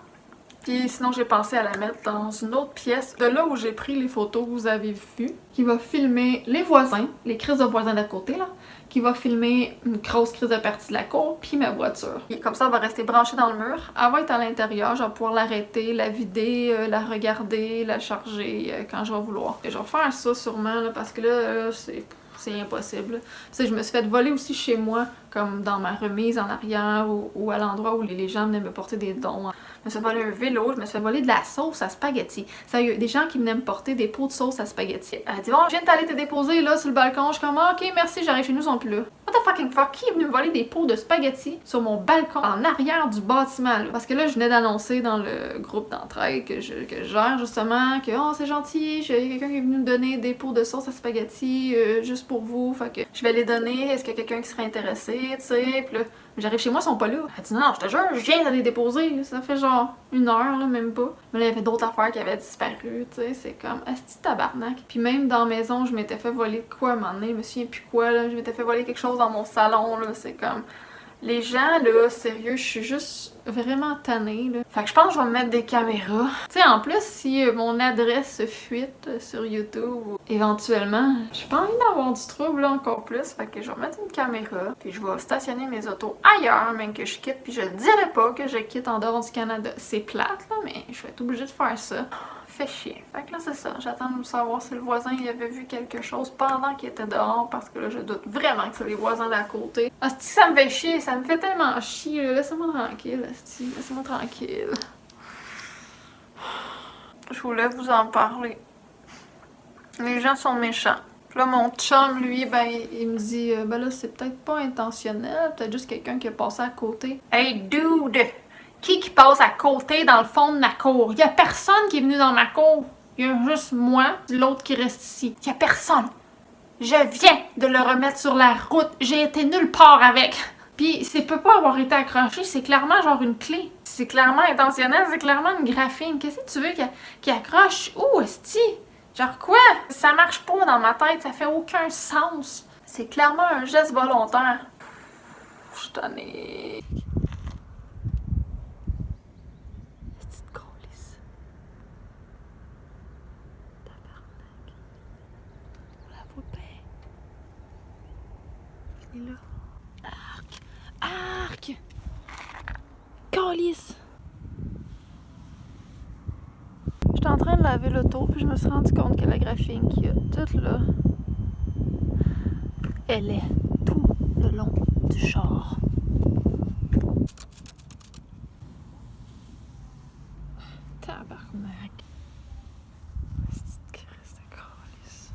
Puis sinon, j'ai pensé à la mettre dans une autre pièce, de là où j'ai pris les photos que vous avez vues, qui va filmer les voisins, les crises de voisins d'à côté, là, qui va filmer une grosse crise de partie de la cour, puis ma voiture. Et comme ça, elle va rester branchée dans le mur. Elle va être à l'intérieur, je vais pouvoir l'arrêter, la vider, la regarder, la charger quand je vais vouloir. Et je vais faire ça sûrement, là, parce que là, c'est impossible. Tu sais, je me suis fait voler aussi chez moi comme dans ma remise en arrière ou à l'endroit où les gens venaient me porter des dons. Je me suis fait voler un vélo, je me suis fait voler de la sauce à spaghetti. Sérieux, des gens qui venaient me porter des pots de sauce à spaghetti. Elle dit bon, je viens d'aller te déposer là sur le balcon. Je suis comme ok, merci, j'arrive chez nous, ils sont plus là. What the fucking fuck, qui est venu me voler des pots de spaghetti sur mon balcon en arrière du bâtiment là? Parce que là, je venais d'annoncer dans le groupe d'entraide que je gère justement que oh c'est gentil, j'ai quelqu'un qui est venu me donner des pots de sauce à spaghetti juste pour vous. Fait que je vais les donner. Est-ce qu'il y a quelqu'un qui serait intéressé, tu sais? Puis là, j'arrive chez moi, ils sont pas là. Elle dit non, je te jure, je viens d'aller déposer. Ça fait genre 1 heure, là, même pas. Mais là, il y avait d'autres affaires qui avaient disparu, tu sais. C'est comme, asti tabarnak. Puis même dans la maison, je m'étais fait voler de quoi à un moment donné, je me souviens plus quoi, là. Je m'étais fait voler quelque chose dans mon salon, là. C'est comme. Les gens, là, sérieux, je suis juste vraiment tannée, là. Fait que je pense que je vais me mettre des caméras. Tu sais, en plus, si mon adresse fuite sur YouTube, éventuellement, j'ai pas envie d'avoir du trouble, là, encore plus. Fait que je vais mettre une caméra, puis je vais stationner mes autos ailleurs, même que je quitte, puis je dirais pas que je quitte en dehors du Canada. C'est plate, là, mais je vais être obligée de faire ça. Fait chier. Fait que là, c'est ça. J'attends de savoir si le voisin il avait vu quelque chose pendant qu'il était dehors, parce que là, je doute vraiment que c'est les voisins d'à côté. Asti, ça me fait chier. Ça me fait tellement chier. Laissez-moi tranquille, asti. Laissez-moi tranquille. Je voulais vous en parler. Les gens sont méchants. Puis là, mon chum, lui, ben, il me dit, ben là, c'est peut-être pas intentionnel. Peut-être juste quelqu'un qui a passé à côté. Hey, dude! Qui passe à côté dans le fond de ma cour? Il y a personne qui est venu dans ma cour. Il y a juste moi, l'autre qui reste ici. Il y a personne. Je viens de le remettre sur la route. J'ai été nulle part avec. Puis, ça peut pas avoir été accroché. C'est clairement genre une clé. C'est clairement intentionnel. C'est clairement une graphine. Qu'est-ce que tu veux qu'il accroche? Où, esti? Genre quoi? Ça marche pas dans ma tête. Ça fait aucun sens. C'est clairement un geste volontaire. Je suis tannée. Là. Arc! Arc! Calice! J'étais en train de laver l'auto, puis je me suis rendu compte que la graphine qu'il y a toute là, elle est tout le long du char. Tabarnak! C'est de calice.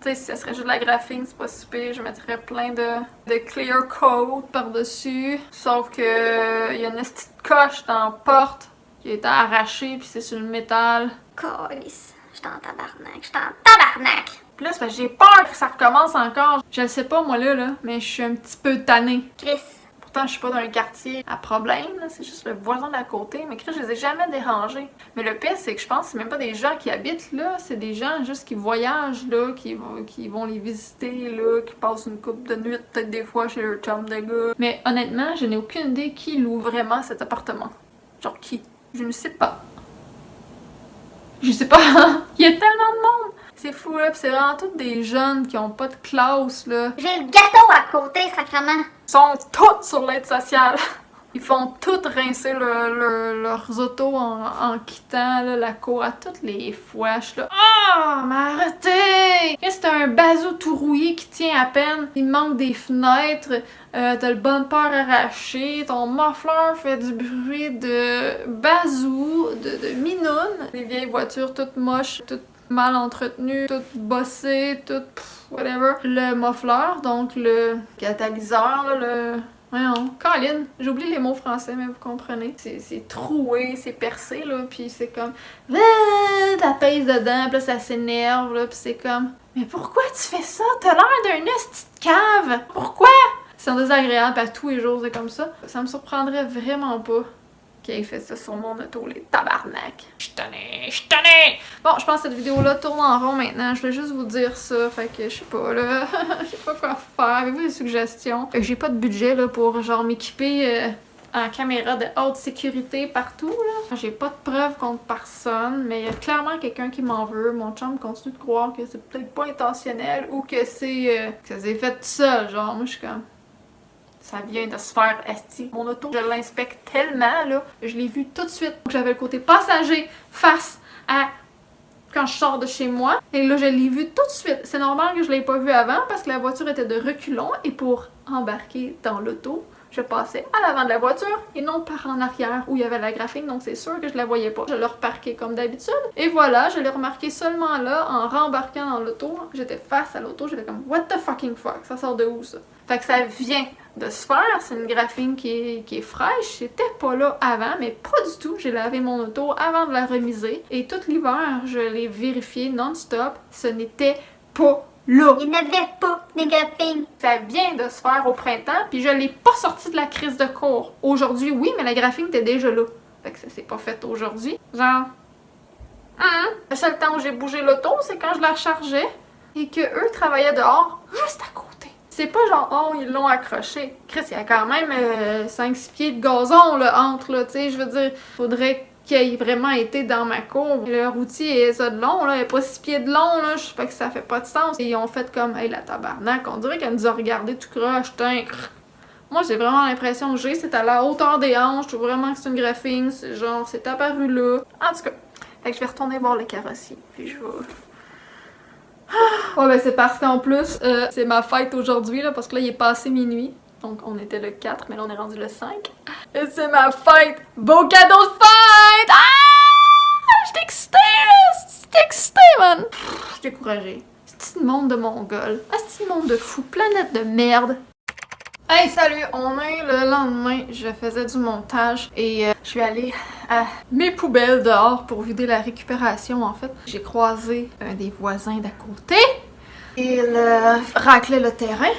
Tu sais, si ça serait juste de la graphine, c'est pas si pire. Je mettrais plein de clear coat par-dessus. Sauf que il y a une petite coche dans la porte qui a été arrachée, puis c'est sur le métal. Calice, j'étais en tabarnak, j'étais en tabarnak! Puis là, c'est parce que j'ai peur que ça recommence encore. Je le sais pas, moi, là, mais je suis un petit peu tannée. Chris, Pourtant, je suis pas dans un quartier à problème, là, c'est juste le voisin d'à côté. Mais Chris, je les ai jamais dérangés. Mais le pire, c'est que je pense que c'est même pas des gens qui habitent là, c'est des gens juste qui voyagent là, qui vont les visiter là, qui passent une couple de nuit, peut-être des fois chez leur chum de gars. Mais honnêtement, je n'ai aucune idée qui loue vraiment cet appartement. Genre qui? Je ne sais pas. Je sais pas. Il y a tellement de monde. C'est fou là, pis c'est vraiment tous des jeunes qui ont pas de classe là. j'ai le gâteau à côté, sacrément! Ils sont tous sur l'aide sociale. Ils font toutes rincer leurs autos en quittant là, la cour à toutes les fois. Je suis là, ah, mais arrêtez! C'est un bazou tout rouillé qui tient à peine. Il manque des fenêtres. T'as le bumper arraché. Ton muffler fait du bruit de bazou, de minoune. Les vieilles voitures toutes moches, toutes mal entretenues, toutes bossées, toutes whatever. Le muffler, donc le catalyseur, là, le... Voyons, Colin, j'oublie les mots français, mais vous comprenez. C'est troué, c'est percé, là, puis c'est comme... T'as pèse dedans, puis là, ça s'énerve, là, puis c'est comme... Mais pourquoi tu fais ça? T'as l'air d'un esti de cave! Pourquoi? C'est désagréable, à tous les jours, c'est comme ça. Ça me surprendrait vraiment pas qu'il ait fait ça sur mon auto, les tabarnak. Je suis tannée! Bon, je pense que cette vidéo-là tourne en rond maintenant. Je voulais juste vous dire ça, fait que je sais pas, là. Je sais pas quoi faire. Avez-vous des suggestions? J'ai pas de budget, là, pour, genre, m'équiper en caméra de haute sécurité partout, là. J'ai pas de preuves contre personne, mais il y a clairement quelqu'un qui m'en veut. Mon chum continue de croire que c'est peut-être pas intentionnel ou que c'est que ça s'est fait tout seul. Genre, moi, je suis comme... Ça vient de se faire esti. Mon auto, je l'inspecte tellement, là. Je l'ai vu tout de suite. J'avais le côté passager face à quand je sors de chez moi. Et là, je l'ai vu tout de suite. C'est normal que je l'ai pas vu avant parce que la voiture était de reculons. Et pour embarquer dans l'auto, je passais à l'avant de la voiture et non par en arrière où il y avait la graphine. Donc c'est sûr que je la voyais pas. Je l'ai reparqué comme d'habitude. Et voilà, je l'ai remarqué seulement là en rembarquant dans l'auto. J'étais face à l'auto. J'étais comme what the fucking fuck? Ça sort de où ça? Fait que ça vient de se faire, c'est une graphine qui est fraîche, c'était pas là avant, mais pas du tout. J'ai lavé mon auto avant de la remiser et tout l'hiver, je l'ai vérifié non-stop, ce n'était pas là. Il n'y avait pas de graphine. Ça vient de se faire au printemps, puis je l'ai pas sorti de la crise de cours. Aujourd'hui, oui, mais la graphine était déjà là. Fait que ça s'est pas fait aujourd'hui. Genre, le seul temps où j'ai bougé l'auto, c'est quand je la chargeais et que eux travaillaient dehors, juste à côté. C'est pas genre, oh, ils l'ont accroché. Chris, il y a quand même 5-6 pieds de gazon là, entre, là, tu sais, je veux dire, faudrait qu'il ait vraiment été dans ma cour. Le routier est ça de long, là, il n'y a pas 6 pieds de long, là, je sais pas que ça fait pas de sens. Et ils ont fait comme, hey, la tabarnak, on dirait qu'elle nous a regardé tout croche, tain. Moi, j'ai vraiment l'impression que c'est à la hauteur des hanches, je trouve vraiment que c'est une graphine, c'est genre, c'est apparu là. En tout cas, fait que je vais retourner voir le carrossier, puis je vais... Oh ben c'est parce qu'en plus, c'est ma fête aujourd'hui, là, parce que là, il est passé minuit. Donc, on était le 4, mais là, on est rendu le 5. Et c'est ma fête! Beau cadeau de fête! Ah! Je suis excitée, là! Je suis excitée, man! Je suis découragée. C'est un monde de mongols. Ah, c'est un monde de fous. Planète de merde. Hey, salut! On est le lendemain. Je faisais du montage et je suis allée à mes poubelles dehors pour vider la récupération, en fait. J'ai croisé un des voisins d'à côté. Il raclait le terrain.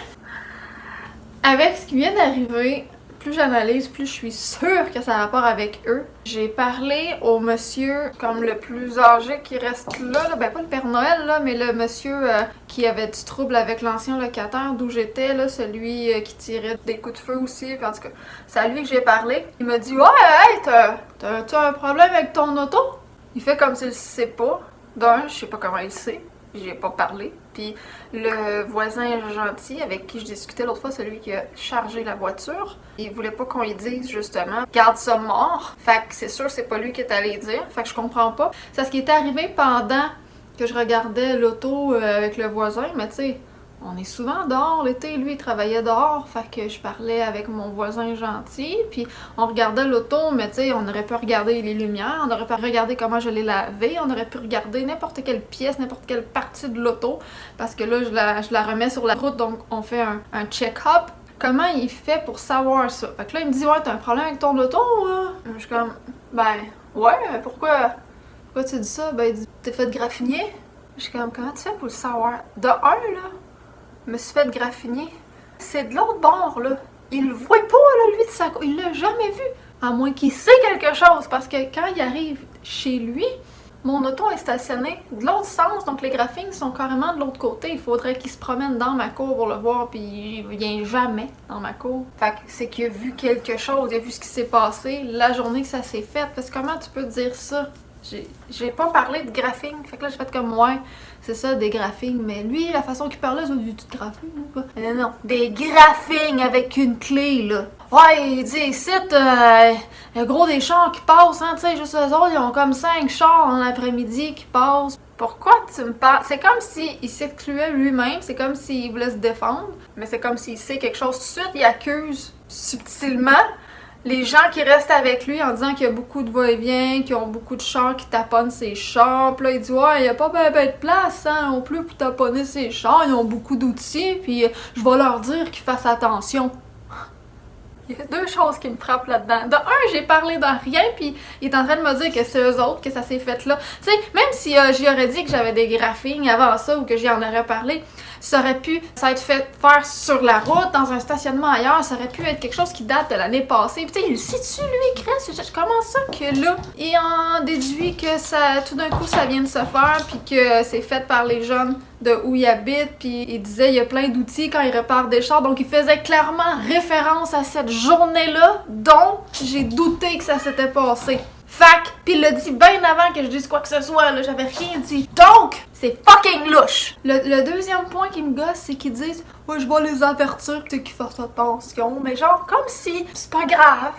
Avec ce qui vient d'arriver, plus j'analyse, plus je suis sûre que ça a rapport avec eux. J'ai parlé au monsieur comme le plus âgé qui reste là, ben pas le Père Noël là, mais le monsieur qui avait du trouble avec l'ancien locataire d'où j'étais, là, celui qui tirait des coups de feu aussi, puis en tout cas, c'est à lui que j'ai parlé. Il m'a dit « Ouais, hey, t'as un problème avec ton auto? » Il fait comme s'il sait pas. D'un, je sais pas comment il sait. J'ai pas parlé. Puis le voisin gentil avec qui je discutais l'autre fois, celui qui a chargé la voiture, il voulait pas qu'on lui dise justement garde ça mort. Fait que c'est sûr c'est pas lui qui est allé dire. Fait que je comprends pas. C'est ce qui est arrivé pendant que je regardais l'auto avec le voisin, mais tu sais, on est souvent dehors l'été, lui il travaillait dehors, fait que je parlais avec mon voisin gentil, puis on regardait l'auto, mais tu sais, on aurait pu regarder les lumières, on aurait pu regarder comment je l'ai lavé, on aurait pu regarder n'importe quelle pièce, n'importe quelle partie de l'auto, parce que là, je la remets sur la route, donc on fait un check-up. Comment il fait pour savoir ça? Fait que là, il me dit, ouais, t'as un problème avec ton auto? Je suis comme, ben, ouais, pourquoi tu dis ça? Ben, il dit, t'es fait graffiner? Je suis comme, comment tu fais pour le savoir? De un, là, je me suis fait graffiner. C'est de l'autre bord, là. Il le voit pas, là, lui, de sa... Il l'a jamais vu. À moins qu'il sait quelque chose. Parce que quand il arrive chez lui, mon auto est stationnée de l'autre sens. Donc les graphines sont carrément de l'autre côté. Il faudrait qu'il se promène dans ma cour pour le voir. Puis il vient jamais dans ma cour. Fait que c'est qu'il a vu quelque chose. Il a vu ce qui s'est passé la journée que ça s'est fait. Parce que comment tu peux dire ça? J'ai pas parlé de graphing, fait que là j'ai fait comme ouais, c'est ça des graphings, mais lui la façon qu'il parlait, c'est du graphing ou pas? Non, des graphings avec une clé là. Ouais, il dit ici, il y a gros des chars qui passent, hein, tu sais, juste eux autres, ils ont comme 5 chars en après-midi qui passent. Pourquoi tu me parles? C'est comme s'il s'excluait lui-même, c'est comme s'il voulait se défendre, mais c'est comme s'il sait quelque chose tout de suite, il accuse subtilement les gens qui restent avec lui en disant qu'il y a beaucoup de va-et-vient, qu'ils ont beaucoup de chars qui taponnent ses chars. Puis là, il dit « Ouais, il n'y a pas ben de place hein, non plus pour taponner ses chars. Ils ont beaucoup d'outils, puis je vais leur dire qu'ils fassent attention. » Il y a deux choses qui me frappent là-dedans. De un, j'ai parlé de rien, puis il est en train de me dire que c'est eux autres, que ça s'est fait là. Tu sais, même si j'y aurais dit que j'avais des graphings avant ça ou que j'y en aurais parlé, ça aurait pu être fait faire sur la route, dans un stationnement ailleurs, ça aurait pu être quelque chose qui date de l'année passée. Puis tu sais, il le sait-tu, lui, Chris? Comment ça que là, il en déduit que ça, tout d'un coup, ça vient de se faire, puis que c'est fait par les jeunes de où il habite, puis il disait il y a plein d'outils quand il répare des chars, donc il faisait clairement référence à cette journée-là, dont j'ai douté que ça s'était passé. Fac, pis il l'a dit bien avant que je dise quoi que ce soit, là, j'avais rien dit. Donc, c'est fucking louche! Le deuxième point qui me gosse, c'est qu'ils disent « Ouais, je vais les avertir qu'ils fassent attention », mais genre, comme si c'est pas grave.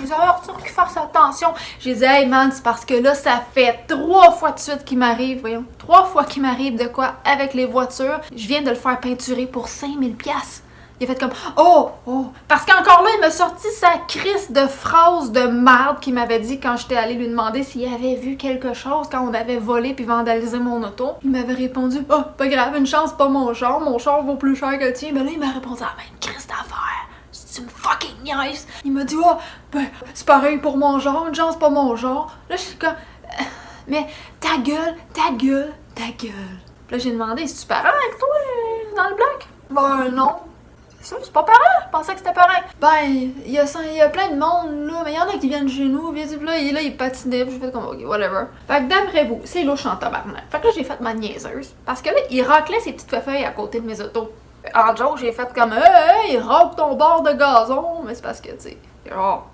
Les avertir qu'ils fassent attention. J'ai dit « Hey man, c'est parce que là, ça fait 3 fois de suite qu'il m'arrive, voyons, 3 fois qu'il m'arrive de quoi avec les voitures. Je viens de le faire peinturer pour 5000$. » Il a fait comme « Oh! Parce qu'encore là, il m'a sorti sa crise de phrase de merde qu'il m'avait dit quand j'étais allée lui demander s'il avait vu quelque chose quand on avait volé puis vandalisé mon auto. Il m'avait répondu « Oh, pas grave, une chance, pas mon char vaut plus cher que le tien. » Mais là, il m'a répondu « Ah, même crise d'affaires! Tu me fucking nice! » Il m'a dit « Oh, ben, c'est pareil pour mon genre, une chance, pas mon genre. » Là, je suis comme mais ta gueule! Là, j'ai demandé « Es-tu parent avec toi, dans le bloc? » Ben, non. C'est pas pareil, je pensais que c'était pareil. Ben, il y a plein de monde, là, mais il y en a qui viennent chez nous, puis là, il patinait, puis j'ai fait comme, ok, whatever. Fait que d'après vous, c'est louche en tabarnak. Fait que là, j'ai fait ma niaiseuse, parce que là, il raclait ses petites feuilles à côté de mes autos. En joke, j'ai fait comme, hey, racle ton bord de gazon, mais c'est parce que, tu sais, genre,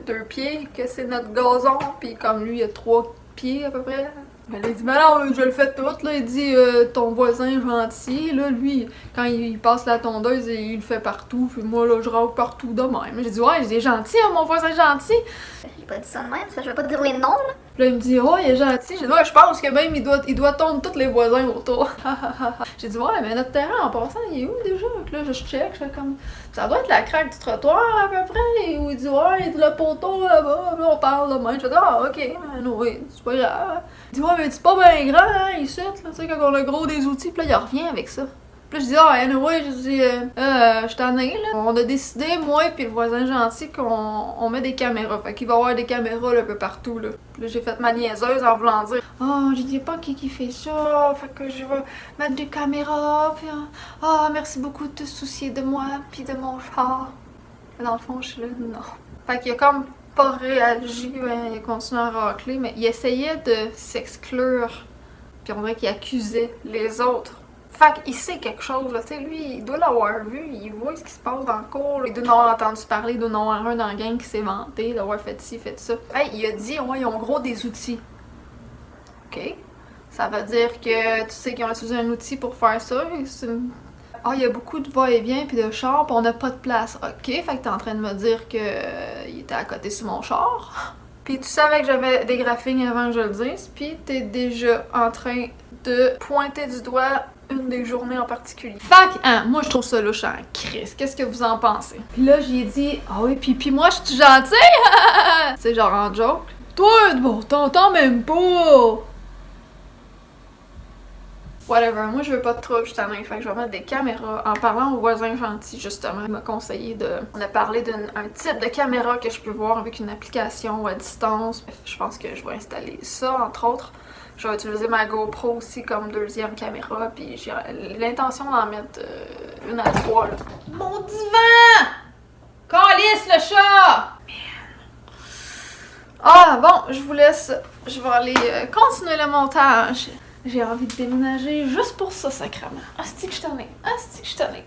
2 pieds que c'est notre gazon, puis comme lui, il a 3 pieds à peu près. Mais là, il dit, mais non, je le fais tout, là. Il dit, ton voisin gentil, là, lui, quand il passe la tondeuse, il le fait partout. Puis moi, là, je rentre partout de même. J'ai dit, ouais, il est gentil, hein, mon voisin gentil. J'ai pas dit ça de même, ça, je vais pas te dire les noms, là. Puis là, il me dit, oh, il est gentil. J'ai dit, ouais, je pense que même, il doit tondre tous les voisins autour. J'ai dit, ouais, mais notre terrain, en passant, il est où déjà? Puis là, je check, je fais comme, ça doit être la craque du trottoir, à peu près. Où il dit, ouais, il dit, le poteau là-bas. Puis là, on parle de même. Je dis, ah, ok, oui, c'est pas grave. Il dit, ouais, mais c'est pas bien grand, hein, ici, là, tu sais, quand on a gros des outils. Puis là, il revient avec ça. Puis là, je dis, ah, anyway, je dis, je t'en ai, là. On a décidé, moi et le voisin gentil, qu'on met des caméras. Fait qu'il va y avoir des caméras, là, un peu partout, là. Puis là, j'ai fait ma niaiseuse en voulant dire, oh, je dis pas qui fait ça. Fait que je vais mettre des caméras. Puis, oh, merci beaucoup de te soucier de moi, puis de mon char. Mais dans le fond, je suis là, non. Fait qu'il a comme pas réagi, il a continué à racler, mais il essayait de s'exclure. Puis on dirait qu'il accusait les autres. Fait qu'il sait quelque chose, là, tu sais, lui, il doit l'avoir vu, il voit ce qui se passe dans le cours, il doit en avoir entendu parler, il doit en avoir un dans la gang qui s'est vanté d'avoir fait ci, fait ça. Hey, il a dit, ouais, ils ont gros des outils. Ok. Ça veut dire que tu sais qu'ils ont utilisé un outil pour faire ça. Ah, il y a beaucoup de va-et-vient puis de chars, pis on n'a pas de place. Ok, fait que t'es en train de me dire que il était à côté sur mon char. Puis tu savais que j'avais des graphings avant que je le dise, puis t'es déjà en train de pointer du doigt une des journées en particulier. Fait que, hein, moi je trouve ça louche en crise. Qu'est-ce que vous en pensez? Puis là, j'ai dit, ah oui, puis moi je suis gentille! C'est genre en joke. Toi, bon, t'entends même pas! Whatever, moi je veux pas de trouble, je t'en ai fait que je vais mettre des caméras. En parlant au voisin gentil, justement, il m'a conseillé on a parlé d'un type de caméra que je peux voir avec une application à distance. Je pense que je vais installer ça, entre autres. Je vais utiliser ma GoPro aussi comme deuxième caméra, puis j'ai l'intention d'en mettre une à 3, là. Mon divan! Calisse le chat! Ah bon, je vous laisse. Je vais aller continuer le montage. J'ai envie de déménager juste pour ça, sacrément. Asti que je t'en ai. Asti que je t'en ai.